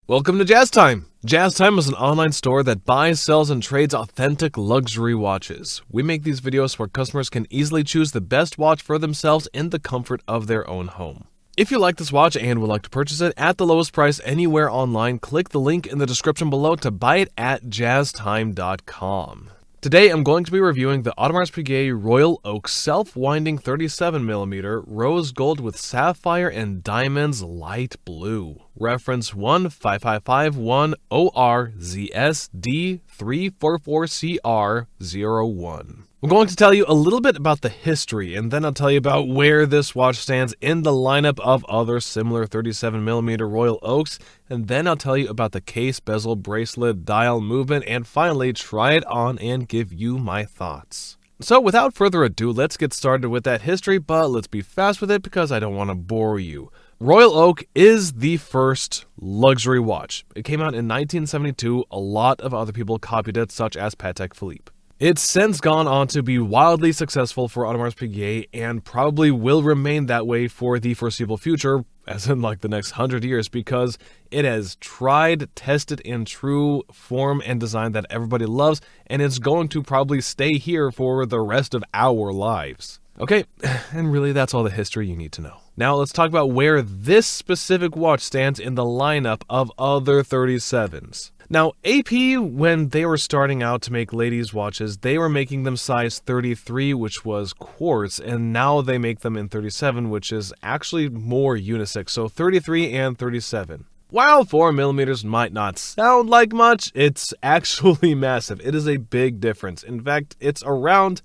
Welcome to Jazz Time! Jazz Time is an online store that buys, sells, and trades authentic luxury watches. We make these videos where customers can easily choose the best watch for themselves in the comfort of their own home. If you like this watch and would like to purchase it at the lowest price anywhere online, click the link in the description below to buy it at jazztime.com. Today I'm going to be reviewing the Audemars Piguet Royal Oak self-winding 37mm rose gold with sapphire and diamonds light blue. Reference 15551OR.ZS.D344CR.01. I'm going to tell you a little bit about the history, and then I'll tell you about where this watch stands in the lineup of other similar 37mm Royal Oaks, and then I'll tell you about the case, bezel, bracelet, dial movement, and finally try it on and give you my thoughts. So without further ado, let's get started with that history, but let's be fast with it because I don't want to bore you. Royal Oak is the first luxury watch. It came out in 1972. A lot of other people copied it, such as Patek Philippe. It's since gone on to be wildly successful for Audemars Piguet and probably will remain that way for the foreseeable future, as in like the next 100 years, because it has tried, tested in true form and design that everybody loves, and it's going to probably stay here for the rest of our lives. Okay, and really that's all the history you need to know. Now let's talk about where this specific watch stands in the lineup of other 37s. Now, AP, when they were starting out to make ladies' watches, they were making them size 33, which was quartz, and now they make them in 37, which is actually more unisex, so 33 and 37. While 4mm might not sound like much, it's actually massive. It is a big difference. In fact, it's around,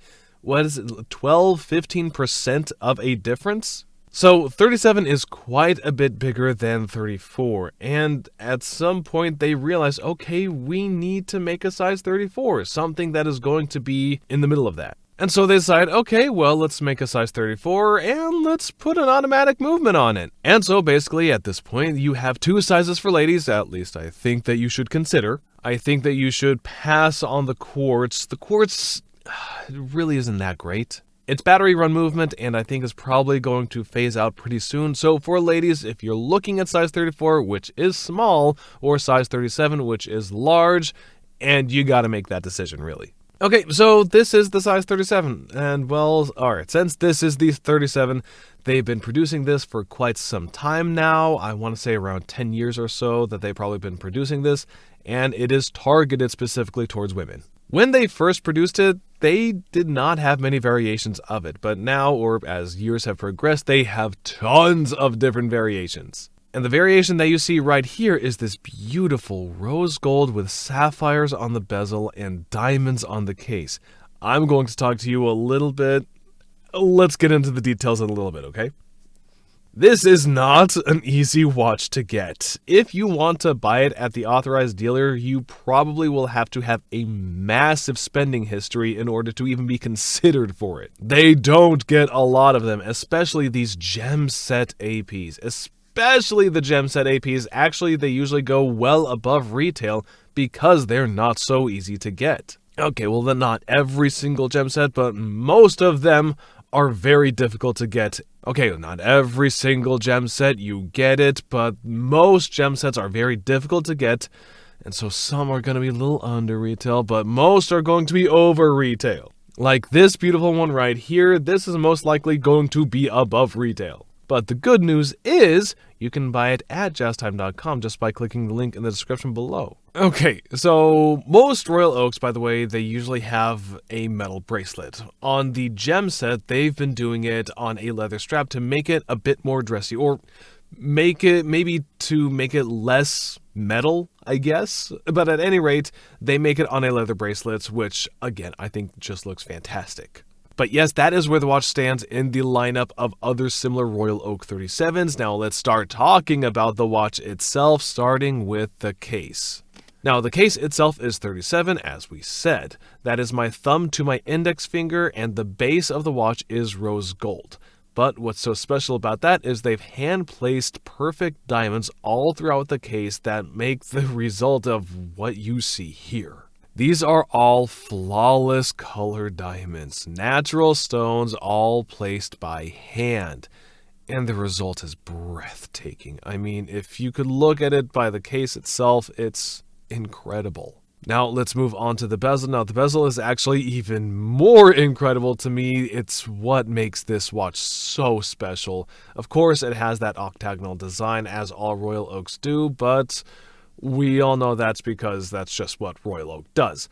12-15% of a difference? So 37 is quite a bit bigger than 34, and at some point they realized, okay, we need to make a size 34, something that is going to be in the middle of that. And so they decided, okay, well, let's make a size 34 and let's put an automatic movement on it. And so basically at this point you have two sizes for ladies, at least I think that you should consider. I think that you should pass on the quartz. The quartz really isn't that great. It's battery run movement, and I think is probably going to phase out pretty soon. So for ladies, if you're looking at size 34, which is small, or size 37, which is large, and you gotta make that decision, really. Okay, so this is the size 37, and well, alright, since this is the 37, they've been producing this for quite some time now. I want to say around 10 years or so that they've probably been producing this, and it is targeted specifically towards women. When they first produced it, they did not have many variations of it, but now, or as years have progressed, they have tons of different variations. And the variation that you see right here is this beautiful rose gold with sapphires on the bezel and diamonds on the case. I'm going to talk to you a little bit. Let's get into the details in a little bit, okay? This is not an easy watch to get. If you want to buy it at the authorized dealer, you probably will have to have a massive spending history in order to even be considered for it. They don't get a lot of them, especially these gem set APs. Especially the gem set APs, actually they usually go well above retail because they're not so easy to get. Okay, well then not every single gem set, but most of them are very difficult to get. Okay, not every single gem set, you get it, but most gem sets are very difficult to get, and so some are going to be a little under retail, but most are going to be over retail. Like this beautiful one right here, this is most likely going to be above retail. But the good news is, you can buy it at jazztime.com just by clicking the link in the description below. Okay, so most Royal Oaks, by the way, they usually have a metal bracelet. On the gem set, they've been doing it on a leather strap to make it a bit more dressy, or maybe to make it less metal, I guess. But at any rate, they make it on a leather bracelet, which, again, I think just looks fantastic. But yes, that is where the watch stands in the lineup of other similar Royal Oak 37s. Now let's start talking about the watch itself, starting with the case. Now the case itself is 37, as we said. That is my thumb to my index finger, and the base of the watch is rose gold. But what's so special about that is they've hand-placed perfect diamonds all throughout the case that make the result of what you see here. These are all flawless color diamonds, natural stones all placed by hand. and the result is breathtaking. I mean, if you could look at it by the case itself, it's incredible. Now let's move on to the bezel. Now the bezel is actually even more incredible to me. It's what makes this watch so special. Of course, it has that octagonal design as all Royal Oaks do, but we all know that's because that's just what Royal Oak does.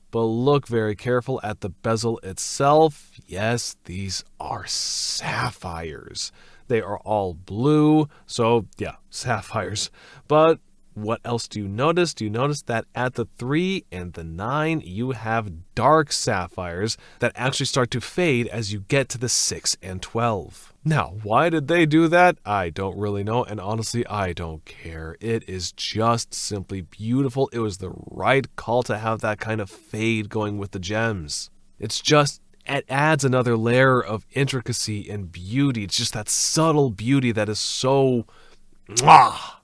But look very careful at the bezel itself. Yes, these are sapphires. They are all blue, so yeah, sapphires. But what else do you notice? Do you notice that at the 3 and the 9, you have dark sapphires that actually start to fade as you get to the 6 and 12? Now, why did they do that? I don't really know, and honestly, I don't care. It is just simply beautiful. It was the right call to have that kind of fade going with the gems. It adds another layer of intricacy and beauty. It's just that subtle beauty that is so mwah!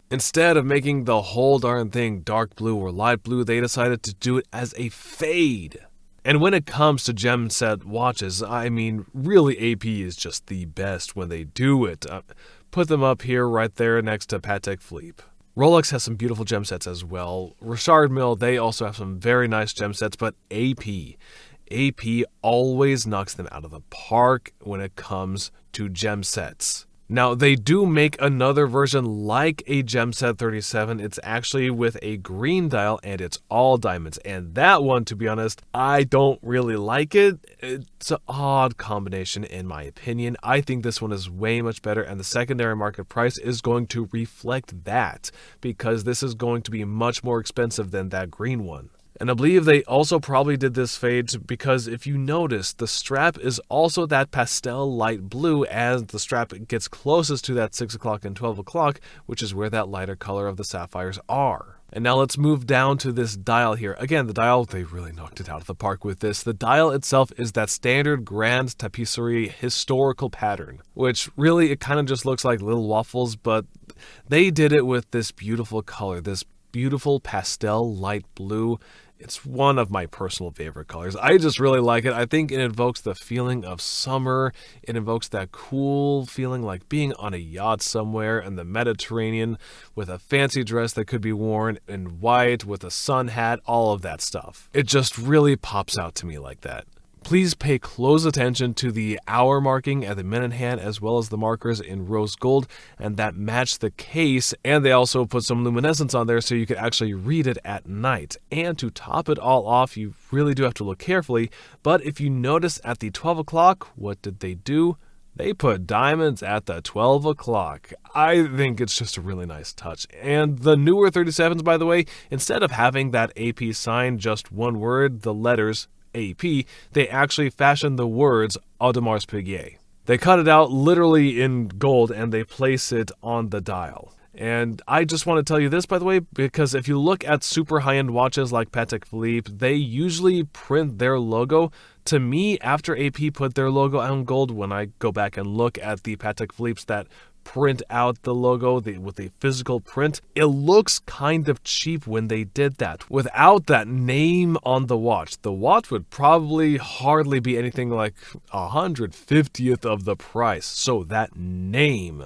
Instead of making the whole darn thing dark blue or light blue, they decided to do it as a fade. And when it comes to gem set watches, I mean, really AP is just the best when they do it. Put them up here right there next to Patek Philippe. Rolex has some beautiful gem sets as well. Richard Mille, they also have some very nice gem sets, but AP always knocks them out of the park when it comes to gem sets. Now, they do make another version like a Gemset 37. It's actually with a green dial and it's all diamonds. And that one, to be honest, I don't really like it. It's an odd combination in my opinion. I think this one is way much better and the secondary market price is going to reflect that because this is going to be much more expensive than that green one. And I believe they also probably did this fade because if you notice, the strap is also that pastel light blue as the strap gets closest to that 6 o'clock and 12 o'clock, which is where that lighter color of the sapphires are. And now let's move down to this dial here. Again, the dial, they really knocked it out of the park with this. The dial itself is that standard grand tapisserie historical pattern, which really, it kind of just looks like little waffles, but they did it with this beautiful color, this beautiful pastel light blue. It's one of my personal favorite colors. I just really like it. I think it evokes the feeling of summer. It evokes that cool feeling like being on a yacht somewhere in the Mediterranean with a fancy dress that could be worn in white with a sun hat, all of that stuff. It just really pops out to me like that. Please pay close attention to the hour marking at the minute hand as well as the markers in rose gold and that match the case, and they also put some luminescence on there so you can actually read it at night. And to top it all off, you really do have to look carefully, but if you notice at the 12 o'clock, what did they do? They put diamonds at the 12 o'clock. I think it's just a really nice touch. And the newer 37s, by the way, instead of having that AP sign, just one word, the letters AP, they actually fashioned the words Audemars Piguet. They cut it out literally in gold and they place it on the dial. And I just want to tell you this, by the way, because if you look at super high-end watches like Patek Philippe, they usually print their logo. To me, after AP put their logo on gold, when I go back and look at the Patek Philippe's that print out the logo with the physical print, it looks kind of cheap when they did that. Without that name on the watch would probably hardly be anything like 150th of the price. So that name,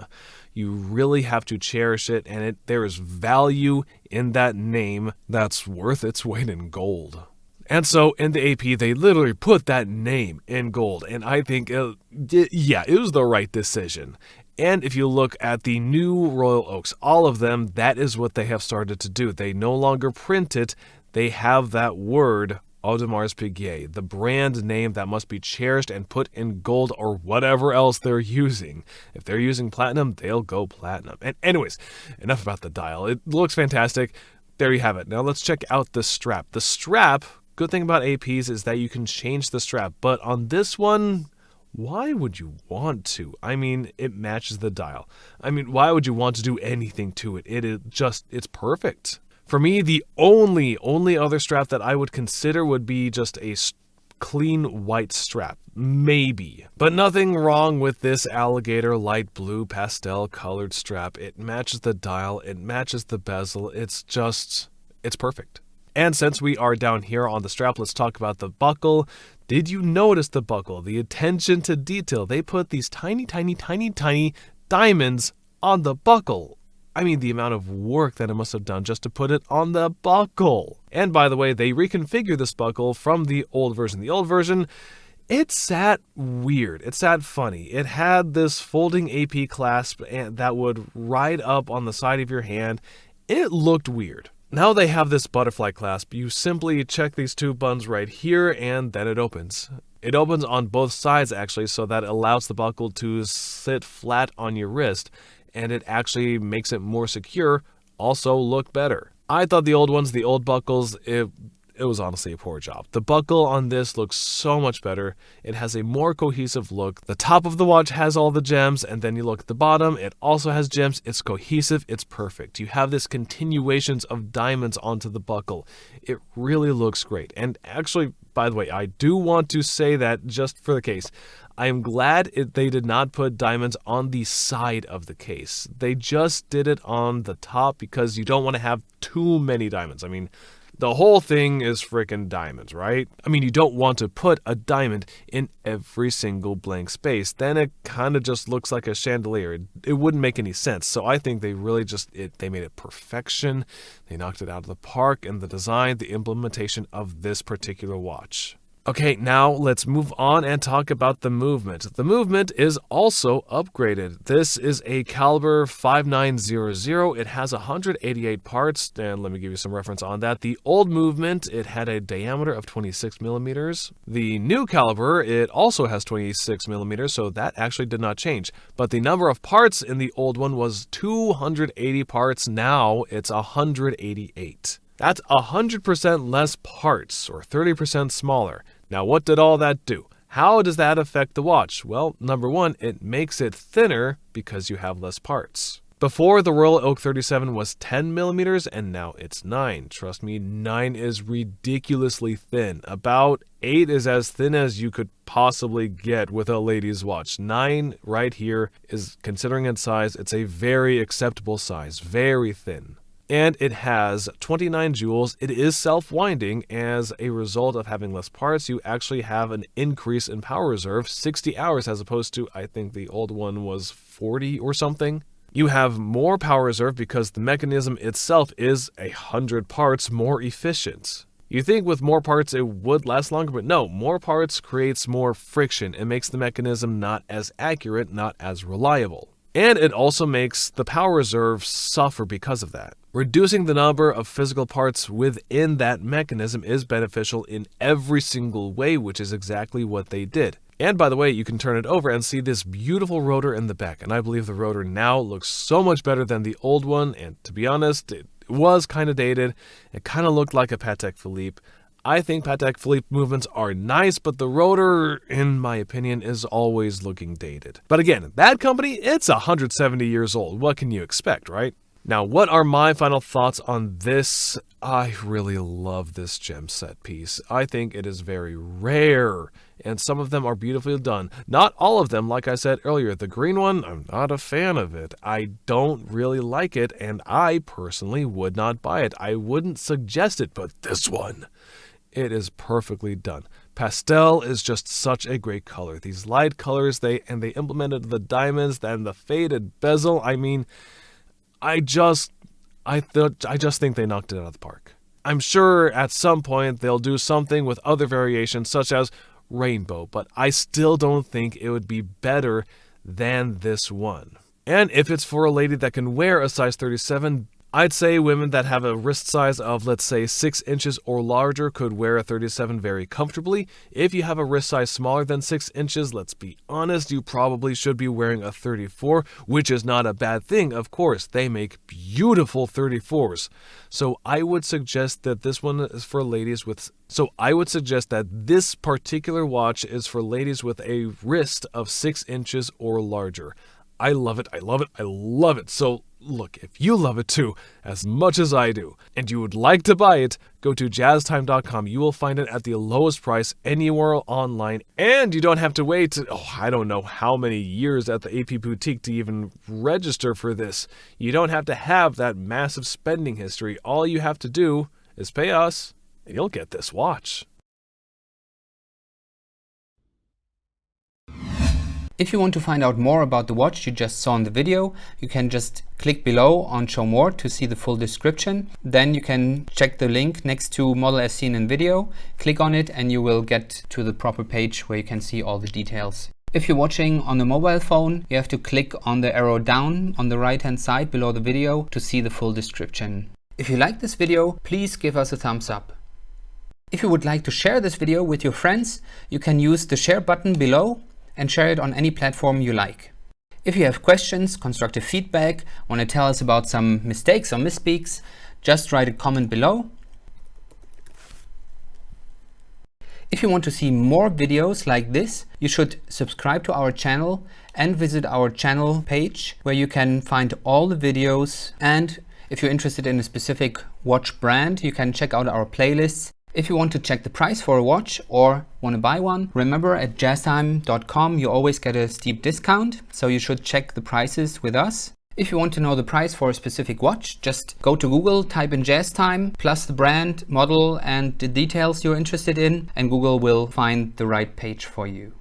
you really have to cherish it, and there is value in that name that's worth its weight in gold. And so in the AP, they literally put that name in gold, and I think, it was the right decision. And if you look at the new Royal Oaks, all of them, that is what they have started to do. They no longer print it, they have that word, Audemars Piguet, the brand name that must be cherished and put in gold or whatever else they're using. If they're using platinum, they'll go platinum. And anyways, enough about the dial. It looks fantastic. There you have it. Now let's check out the strap. The strap, good thing about APs is that you can change the strap, but on this one, why would you want to? I mean, it matches the dial. I mean, why would you want to do anything to it? It's perfect. For me, the only other strap that I would consider would be just a clean white strap. Maybe. But nothing wrong with this alligator light blue pastel colored strap. It matches the dial. It matches the bezel. It's perfect. And since we are down here on the strap, let's talk about the buckle. Did you notice the buckle, the attention to detail? They put these tiny, tiny, tiny, tiny diamonds on the buckle. I mean, the amount of work that it must have done just to put it on the buckle. And by the way, they reconfigured this buckle from the old version. The old version, it sat weird. It sat funny. It had this folding AP clasp that would ride up on the side of your hand. It looked weird. Now they have this butterfly clasp. You simply check these two buttons right here and then it opens. It opens on both sides actually, so that allows the buckle to sit flat on your wrist, and it actually makes it more secure, also look better. I thought the old ones, the old buckles, it was honestly a poor job. The buckle on this looks so much better. It has a more cohesive look. The top of the watch has all the gems, and then you look at the bottom, it also has gems. It's cohesive, it's perfect. You have this continuations of diamonds onto the buckle. It really looks great. And actually, by the way, I do want to say that just for the case, I am glad they did not put diamonds on the side of the case. They just did it on the top because you don't want to have too many diamonds. I mean, the whole thing is freaking diamonds, right? I mean, you don't want to put a diamond in every single blank space. Then it kind of just looks like a chandelier. It wouldn't make any sense. So I think they really they made it perfection. They knocked it out of the park in the design, the implementation of this particular watch. Okay, now let's move on and talk about the movement. The movement is also upgraded. This is a caliber 5900. It has 188 parts, and let me give you some reference on that. The old movement, it had a diameter of 26 millimeters. The new caliber, it also has 26 millimeters, so that actually did not change. But the number of parts in the old one was 280 parts. Now it's 188. That's 100% less parts, or 30% smaller. Now, what did all that do? How does that affect the watch? Well, number one, it makes it thinner because you have less parts. Before, the Royal Oak 37 was 10 millimeters, and now it's 9. Trust me, 9 is ridiculously thin. About 8 is as thin as you could possibly get with a lady's watch. 9 right here is, considering its size, it's a very acceptable size, very thin. And it has 29 jewels. It is self-winding. As a result of having less parts, you actually have an increase in power reserve, 60 hours as opposed to, I think the old one was 40 or something. You have more power reserve because the mechanism itself is 100 parts more efficient. You think with more parts it would last longer, but no, more parts creates more friction. It makes the mechanism not as accurate, not as reliable. And it also makes the power reserve suffer because of that. Reducing the number of physical parts within that mechanism is beneficial in every single way, which is exactly what they did. And by the way, you can turn it over and see this beautiful rotor in the back. And I believe the rotor now looks so much better than the old one. And to be honest, it was kind of dated. It kind of looked like a Patek Philippe. I think Patek Philippe movements are nice, but the rotor, in my opinion, is always looking dated. But again, that company, it's 170 years old. What can you expect, right? Now, what are my final thoughts on this? I really love this gem set piece. I think it is very rare, and some of them are beautifully done. Not all of them, like I said earlier. The green one, I'm not a fan of it. I don't really like it, and I personally would not buy it. I wouldn't suggest it, but this one, it is perfectly done. Pastel is just such a great color. These light colors, they implemented the diamonds and the faded bezel. I mean, I just think they knocked it out of the park. I'm sure at some point they'll do something with other variations such as rainbow, but I still don't think it would be better than this one. And if it's for a lady that can wear a size 37, I'd say women that have a wrist size of, let's say, 6 inches or larger could wear a 37 very comfortably. If you have a wrist size smaller than 6 inches, let's be honest, you probably should be wearing a 34, which is not a bad thing. Of course, they make beautiful 34s. So I would suggest that this one is for ladies with... So I would suggest that this particular watch is for ladies with a wrist of 6 inches or larger. I love it, I love it, I love it. So look, if you love it too, as much as I do, and you would like to buy it, go to jazztime.com. You will find it at the lowest price anywhere online, and you don't have to wait, I don't know how many years at the AP Boutique to even register for this. You don't have to have that massive spending history. All you have to do is pay us, and you'll get this watch. If you want to find out more about the watch you just saw in the video, you can just click below on Show More to see the full description. Then you can check the link next to model as seen in video, click on it, and you will get to the proper page where you can see all the details. If you're watching on a mobile phone, you have to click on the arrow down on the right hand side below the video to see the full description. If you like this video, please give us a thumbs up. If you would like to share this video with your friends, you can use the share button below and share it on any platform you like. If you have questions, constructive feedback, want to tell us about some mistakes or misspeaks, just write a comment below. If you want to see more videos like this, you should subscribe to our channel and visit our channel page where you can find all the videos. And if you're interested in a specific watch brand, you can check out our playlists. If you want to check the price for a watch or want to buy one, remember at jazztime.com you always get a steep discount, so you should check the prices with us. If you want to know the price for a specific watch, just go to Google, type in JazzTime, plus the brand, model and the details you're interested in, and Google will find the right page for you.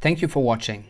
Thank you for watching.